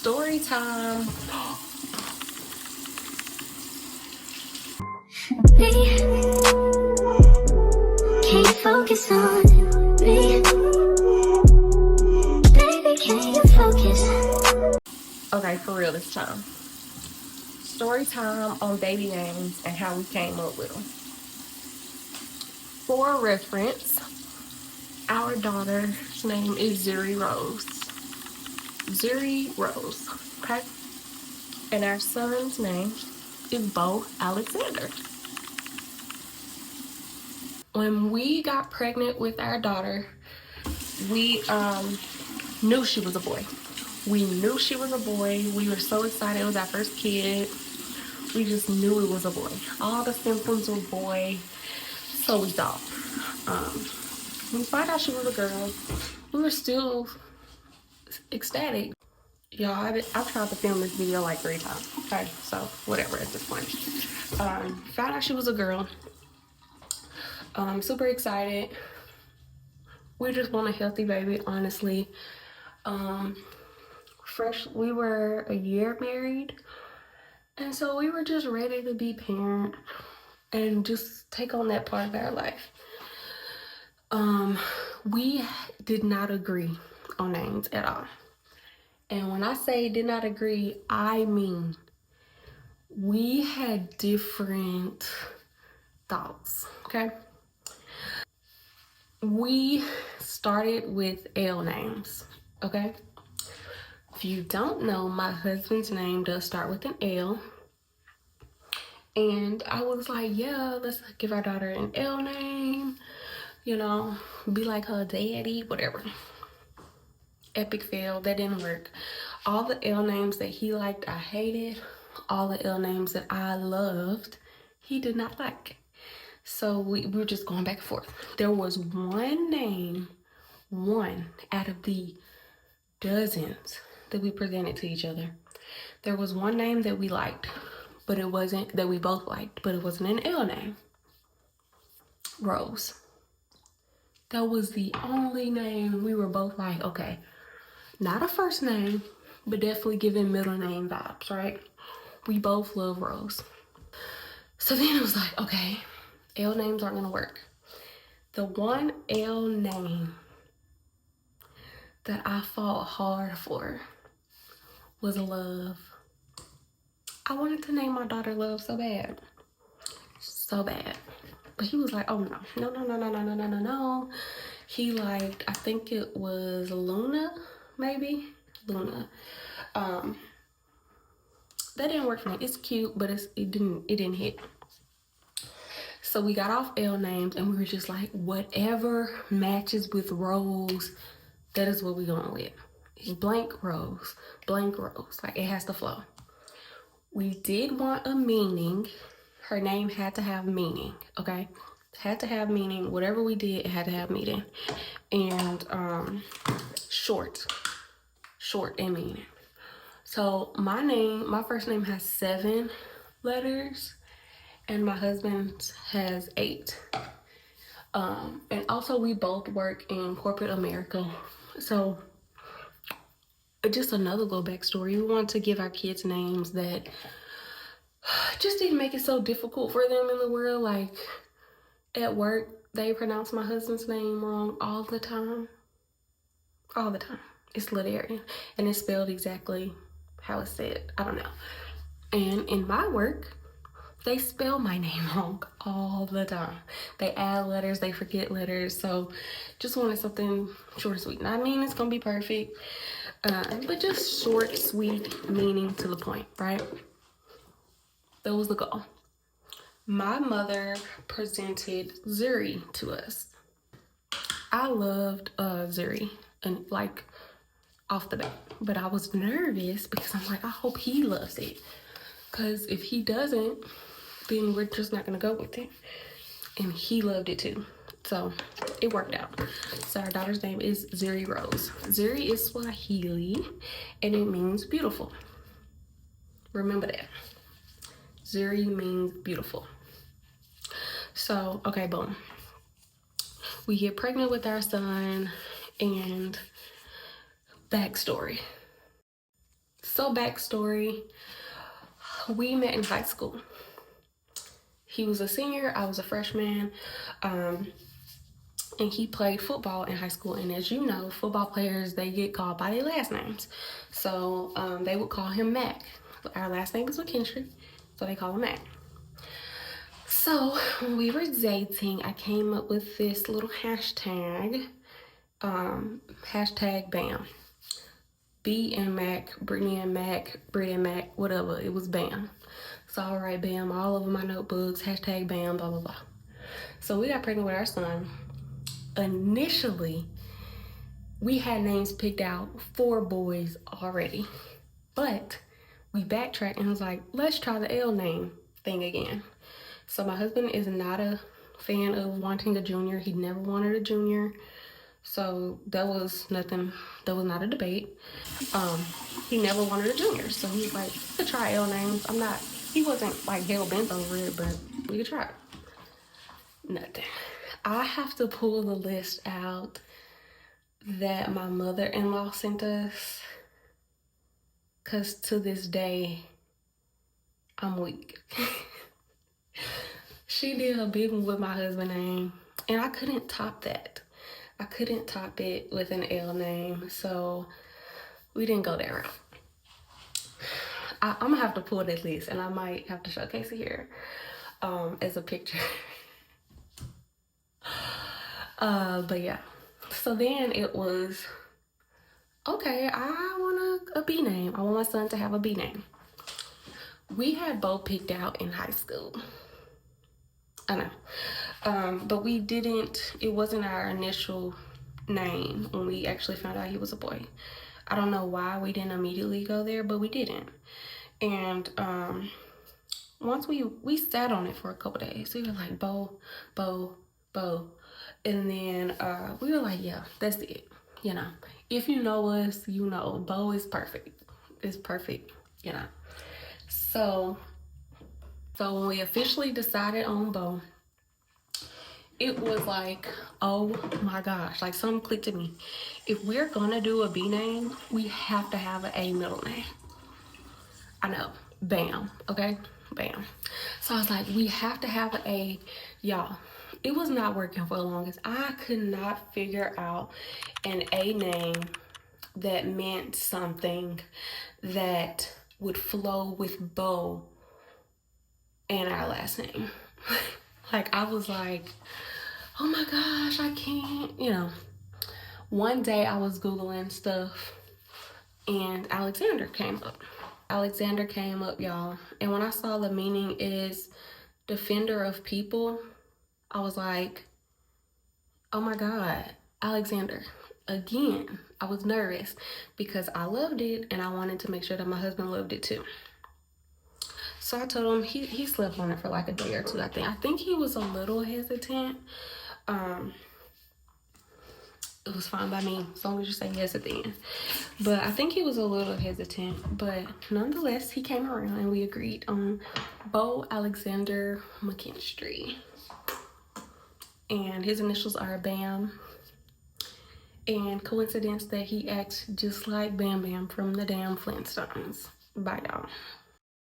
Story time. Can you focus on me? Baby, can you focus? Okay, for real this time. Story time on baby names and how we came up with them. For reference, our daughter's name is Zuri Rose. Zuri Rose, okay? And our son's name is Bo Alexander. When we got pregnant with our daughter, we knew she was a boy. We knew she was a boy. We were so excited. It was our first kid. We just knew it was a boy. All the symptoms were boy. So we thought. When we found out she was a girl, we were still ecstatic. Y'all, I've tried to film this video like 3 times. Okay, so whatever at this point. Found out she was a girl. Super excited. We just want a healthy baby, honestly. We were a year married, and so we were just ready to be parent and just take on that part of our life. We did not agree on names at all. And when I say did not agree, I mean we had different thoughts, okay? We started with L names, okay? If you don't know, my husband's name does start with an L. And I was like, yeah, let's give our daughter an L name, you know, be like her daddy, whatever. Epic fail, that didn't work. All the L names that he liked, I hated. All the L names that I loved, he did not like. So we were just going back and forth. There was one name, one out of the dozens that we presented to each other. There was one name that we liked, but it wasn't, that we both liked, but it wasn't an L name. Rose. That was the only name we were both like, okay, not a first name, but definitely giving middle name vibes, right? We both love Rose. So then it was like, okay, L names aren't gonna work. The one L name that I fought hard for was Love. I wanted to name my daughter Love so bad. So bad. But he was like, oh no. No. He liked, I think it was Luna, maybe? Luna. That didn't work for me. It's cute, but it didn't hit. So we got off L names and we were just like, whatever matches with Rose, that is what we're going with. Blank Rose. Like, it has to flow. We did want a meaning. Her name had to have meaning, okay? It had to have meaning. Whatever we did, it had to have meaning. And short and meaning. So my first name has 7 letters and my husband's has 8. And also we both work in corporate America. So just another little backstory. We want to give our kids names that just didn't make it so difficult for them in the world. Like at work, they pronounce my husband's name wrong all the time. All the time. It's Ladarian and it's spelled exactly how it's said. I don't know. And in my work, they spell my name wrong all the time. They add letters, they forget letters. So just wanted something short and sweet. And I mean, it's gonna be perfect, but just short, sweet, meaning to the point, right? That was the goal. My mother presented Zuri to us. I loved Zuri, and like off the bat, but I was nervous because I'm like, I hope he loves it. Because if he doesn't, then we're just not gonna go with it. And he loved it too. So it worked out. So our daughter's name is Zuri Rose. Zuri is Swahili and it means beautiful. Remember that. Zuri means beautiful. So, okay, boom. We get pregnant with our son and backstory. So backstory, we met in high school. He was a senior, I was a freshman, and he played football in high school. And as you know, football players, they get called by their last names. So they would call him Mac. Our last name is McKinstry, so they call him Mac. So when we were dating, I came up with this little hashtag, hashtag BAM. B and Mac, Brittany and Mac, Britt and Mac, whatever. It was BAM. So I write BAM all over my notebooks, hashtag BAM, blah, blah, blah. So we got pregnant with our son. Initially, we had names picked out for boys already. But we backtracked and was like, let's try the L name thing again. So my husband is not a fan of wanting a junior. He never wanted a junior. So that was nothing, that was not a debate. He never wanted a junior. So he was like, we could try L names. He wasn't like hell bent over it, but we could try it. Nothing. I have to pull the list out that my mother-in-law sent us, because to this day, I'm weak. She did a big one with my husband's name, and I couldn't top that. I couldn't top it with an L name, so we didn't go that route. I'm gonna have to pull that list, and I might have to showcase it here as a picture. But yeah, so then it was, okay, I want a B name. I want my son to have a B name. We had both picked out in high school. I know. But we didn't, it wasn't our initial name when we actually found out he was a boy. I don't know why we didn't immediately go there, but we didn't. And once we sat on it for a couple days, we were like, Bo. And then we were like, yeah, that's it. You know, if you know us, you know, Bo is perfect. It's perfect, you know. So when we officially decided on Bo, it was like, oh my gosh, like something clicked to me. If we're gonna do a B name, we have to have an A middle name. I know, BAM, okay, BAM. So I was like, we have to have an A, y'all. It was not working for the longest. I could not figure out an A name that meant something that would flow with Bo and our last name. Like, I was like, oh my gosh, I can't, you know. One day I was Googling stuff and Alexander came up. Alexander came up, y'all. And when I saw the meaning is defender of people, I was like, oh my God, Alexander. Again, I was nervous because I loved it and I wanted to make sure that my husband loved it too. So I told him, he slept on it for like a day or two, I think. I think he was a little hesitant. It was fine by me, as long as you say yes at the end. But I think he was a little hesitant. But nonetheless, he came around and we agreed on Bo Alexander McKinstry. And his initials are BAM. And coincidence that he acts just like Bam Bam from the damn Flintstones. Bye, y'all.